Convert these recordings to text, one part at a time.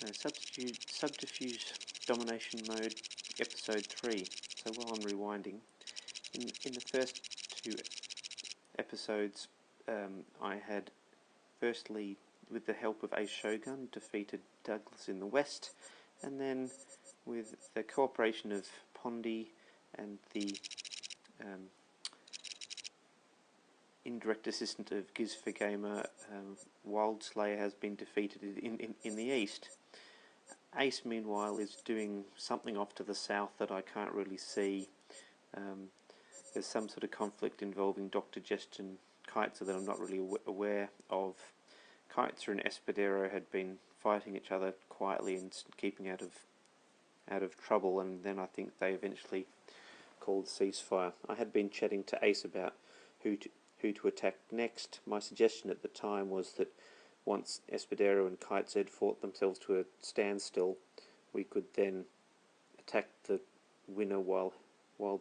Subterfuge Domination Mode, Episode 3. So while I'm rewinding, in the first two episodes, I had firstly, with the help of aceshogun, defeated Douglas in the west, and then with the cooperation of Pondy and the indirect assistant of Giz for Gamer, Wildslayer has been defeated in the east. Ace, meanwhile, is doing something off to the south that I can't really see. There's some sort of conflict involving Dr. Jest and Kiteser that I'm not really aware of. Kiteser and Espadero had been fighting each other quietly and keeping out of trouble, and then I think they eventually called ceasefire. I had been chatting to Ace about who to attack next. My suggestion at the time was that once Espadero and Kiteser had fought themselves to a standstill, we could then attack the winner while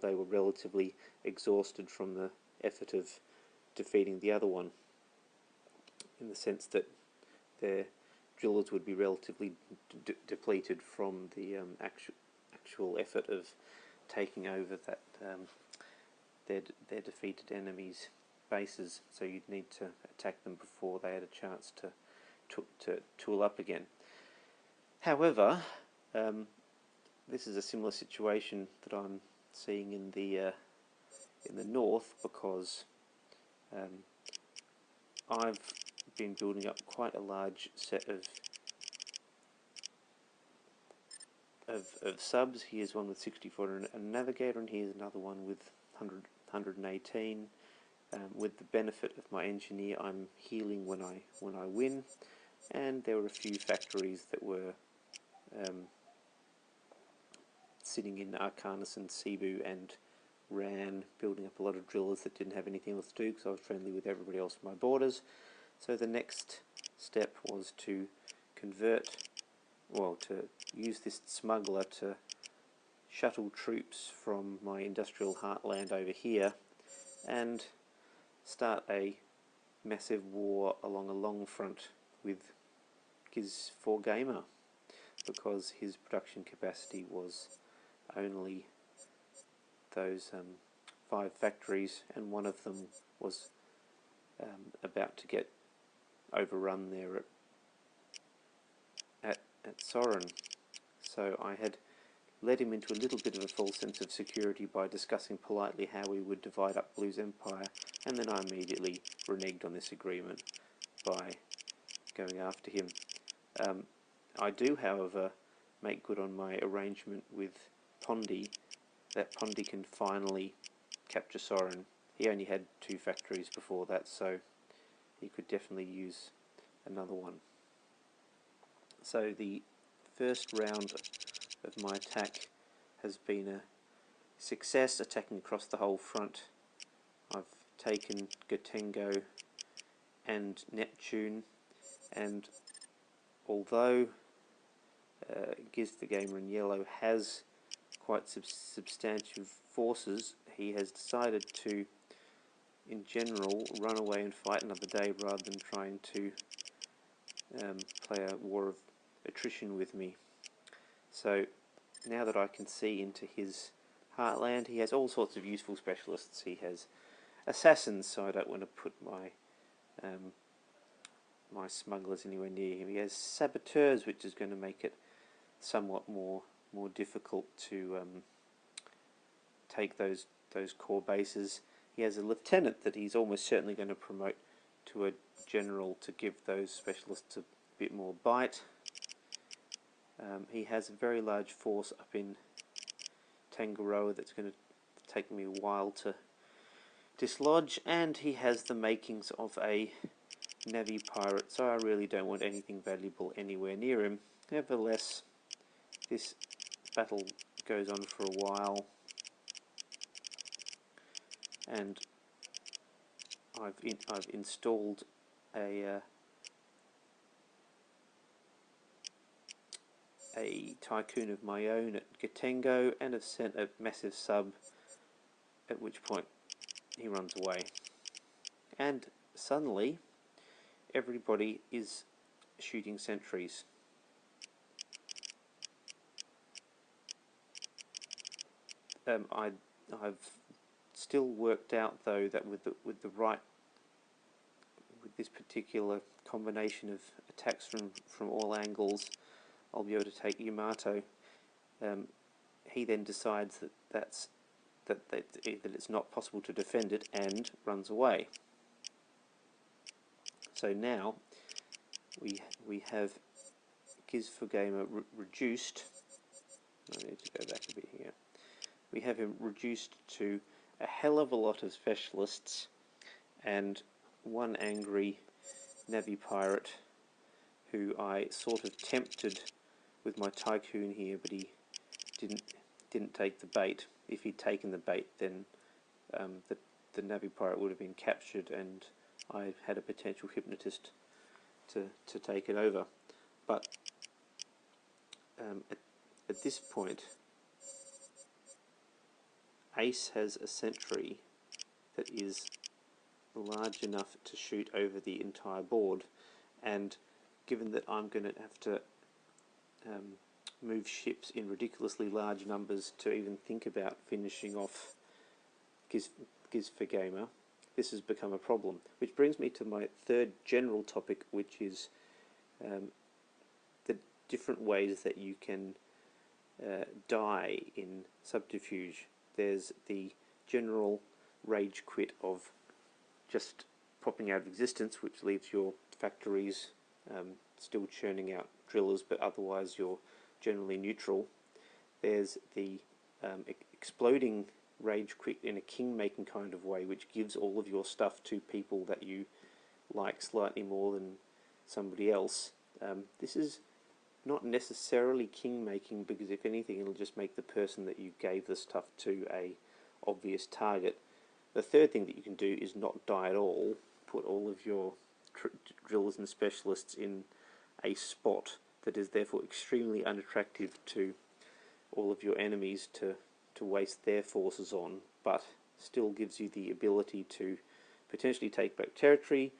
they were relatively exhausted from the effort of defeating the other one, in the sense that their drillers would be relatively depleted from the actual effort of taking over that their defeated enemies' bases. So you'd need to attack them before they had a chance to tool up again. However, this is a similar situation that I'm seeing in the north, because I've been building up quite a large set of subs. Here's one with 64 and a navigator, and here's another one with 118. With the benefit of my engineer, I'm healing when I win, and there were a few factories that were sitting in Arcanus and Cebu and Ran, building up a lot of drillers that didn't have anything else to do because I was friendly with everybody else on my borders. So the next step was to use this smuggler to shuttle troops from my industrial heartland over here and start a massive war along a long front with Giz for Gamer, because his production capacity was only those 5 factories, and one of them was about to get overrun there at Soren. So I had led him into a little bit of a false sense of security by discussing politely how we would divide up Blue's empire, and then I immediately reneged on this agreement by going after him. I do, however, make good on my arrangement with Pondy, that Pondy can finally capture Soren. He only had 2 factories before that, so he could definitely use another one. So the first round of my attack has been a success, attacking across the whole front. I've taken Gotengo and Neptune, and although Giz the Gamer in yellow has quite substantial forces, he has decided to, in general, run away and fight another day rather than trying to play a war of attrition with me. So now that I can see into his heartland, he has all sorts of useful specialists. He has assassins, so I don't want to put my my smugglers anywhere near him. He has saboteurs, which is going to make it somewhat more difficult to take those core bases. He has a lieutenant that he's almost certainly going to promote to a general to give those specialists a bit more bite. He has a very large force up in Tangaroa that's going to take me a while to dislodge, and he has the makings of a Navy pirate, so I really don't want anything valuable anywhere near him. Nevertheless, this battle goes on for a while, and I've installed a tycoon of my own at Gotengo, and have sent a massive sub, at which point he runs away. And suddenly everybody is shooting sentries. I've still worked out though that with this particular combination of attacks from all angles, I'll be able to take Yamato. He then decides that it's not possible to defend it and runs away. So now we have Gizfagamer reduced. I need to go back a bit here. We have him reduced to a hell of a lot of specialists and one angry navvy pirate who I sort of tempted with my tycoon here, but he didn't take the bait. If he'd taken the bait, then the navvy pirate would have been captured, and I had a potential hypnotist to take it over. But at this point, Ace has a sentry that is large enough to shoot over the entire board, and given that I'm going to have to move ships in ridiculously large numbers to even think about finishing off Gizfagamer, this has become a problem. Which brings me to my third general topic, which is the different ways that you can die in subterfuge. There's the general rage quit of just popping out of existence, which leaves your factories still churning out drillers, but otherwise you're generally neutral. There's the exploding rage quit in a king-making kind of way, which gives all of your stuff to people that you like slightly more than somebody else. This is not necessarily king-making, because if anything it'll just make the person that you gave the stuff to a obvious target. The third thing that you can do is not die at all. Put all of your drillers and specialists in a spot that is therefore extremely unattractive to all of your enemies to waste their forces on, but still gives you the ability to potentially take back territory,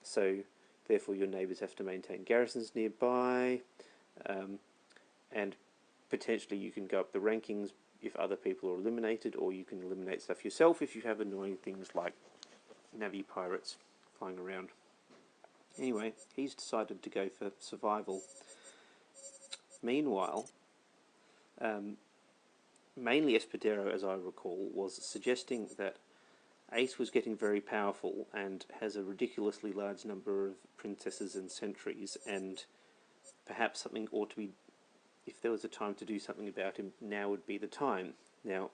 so therefore your neighbours have to maintain garrisons nearby, and potentially you can go up the rankings if other people are eliminated, or you can eliminate stuff yourself if you have annoying things like navvy pirates flying around. Anyway, he's decided to go for survival. Meanwhile, mainly Espadero, as I recall, was suggesting that Ace was getting very powerful and has a ridiculously large number of princesses and sentries, and perhaps something ought to be, if there was a time to do something about him, now would be the time. Now,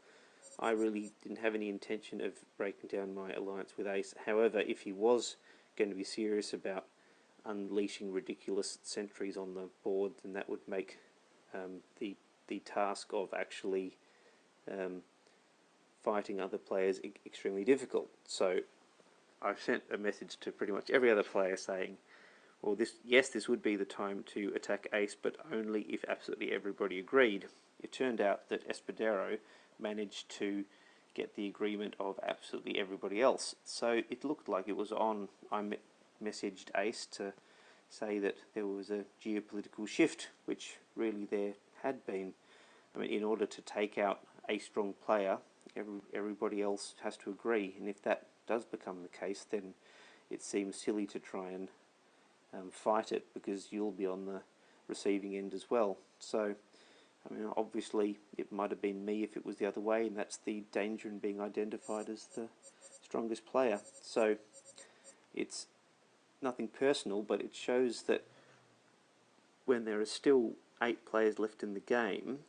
I really didn't have any intention of breaking down my alliance with Ace. However, if he was going to be serious about unleashing ridiculous sentries on the board, then that would make the task of actually fighting other players extremely difficult. So I've sent a message to pretty much every other player saying, well, this would be the time to attack Ace, but only if absolutely everybody agreed. It turned out that Espadero managed to get the agreement of absolutely everybody else. So it looked like it was on. I messaged Ace to say that there was a geopolitical shift, which really there had been. I mean, in order to take out a strong player, everybody else has to agree, and if that does become the case, then it seems silly to try and fight it, because you'll be on the receiving end as well. So, I mean, obviously it might have been me if it was the other way, and that's the danger in being identified as the strongest player. So it's nothing personal, but it shows that when there are still 8 players left in the game,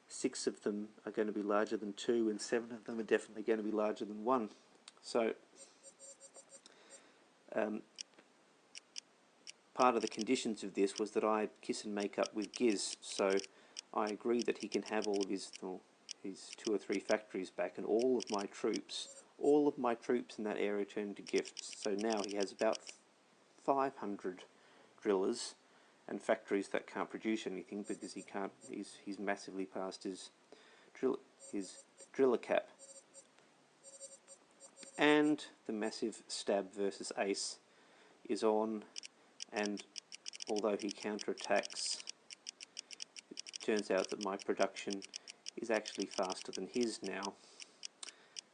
6 of them are going to be larger than 2, and 7 of them are definitely going to be larger than 1. So part of the conditions of this was that I kiss and make up with Giz, so I agree that he can have all of his 2 or 3 factories back, and all of my troops in that area turned to gifts. So now he has about 500 drillers and factories that can't produce anything, because he's massively past his driller cap. And the massive stab versus Ace is on, and although he counterattacks, it turns out that my production is actually faster than his now.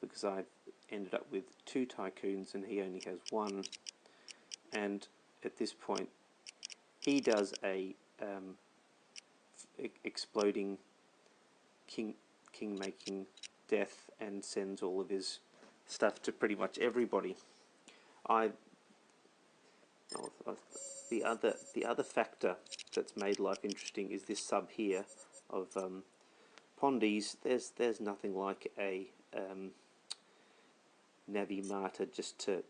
because I've ended up with 2 tycoons and he only has 1. And at this point, he does a exploding king-making death and sends all of his stuff to pretty much everybody. The other factor that's made life interesting is this sub here of Pondi's. There's nothing like a Navi Martyr just to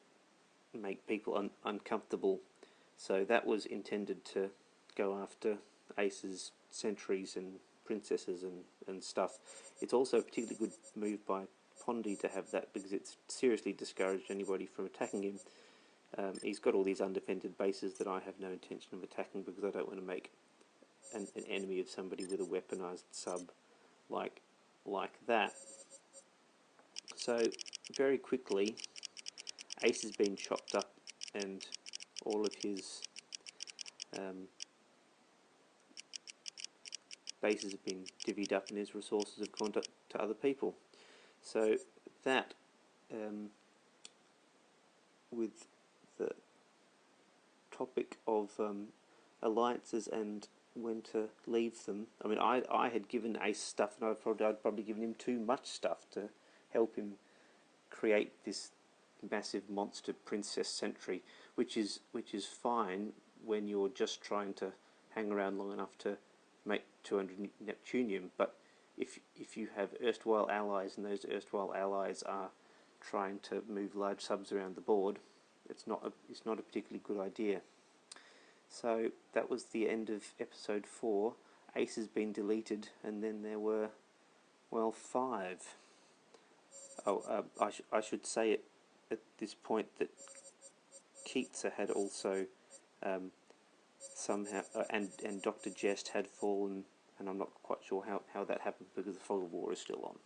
make people uncomfortable. So that was intended to go after Ace's sentries and princesses and stuff. It's also a particularly good move by Pondi to have that, because it's seriously discouraged anybody from attacking him. He's got all these undefended bases that I have no intention of attacking, because I don't want to make an enemy of somebody with a weaponized sub like that. So very quickly, Ace has been chopped up, and all of his bases have been divvied up, and his resources have gone to other people. So that, with the topic of alliances and when to leave them. I mean, I had given Ace stuff, and I'd probably given him too much stuff to help him create this massive monster princess sentry, which is fine when you're just trying to hang around long enough to make 200 Neptunium. But if you have erstwhile allies, and those erstwhile allies are trying to move large subs around the board, it's not a particularly good idea. So that was the end of episode 4. Ace has been deleted, and then there were, well, 5. Oh, I should say it at this point that Keitsa had also somehow, and Dr. Jest had fallen, and I'm not quite sure how that happened, because the fog of war is still on.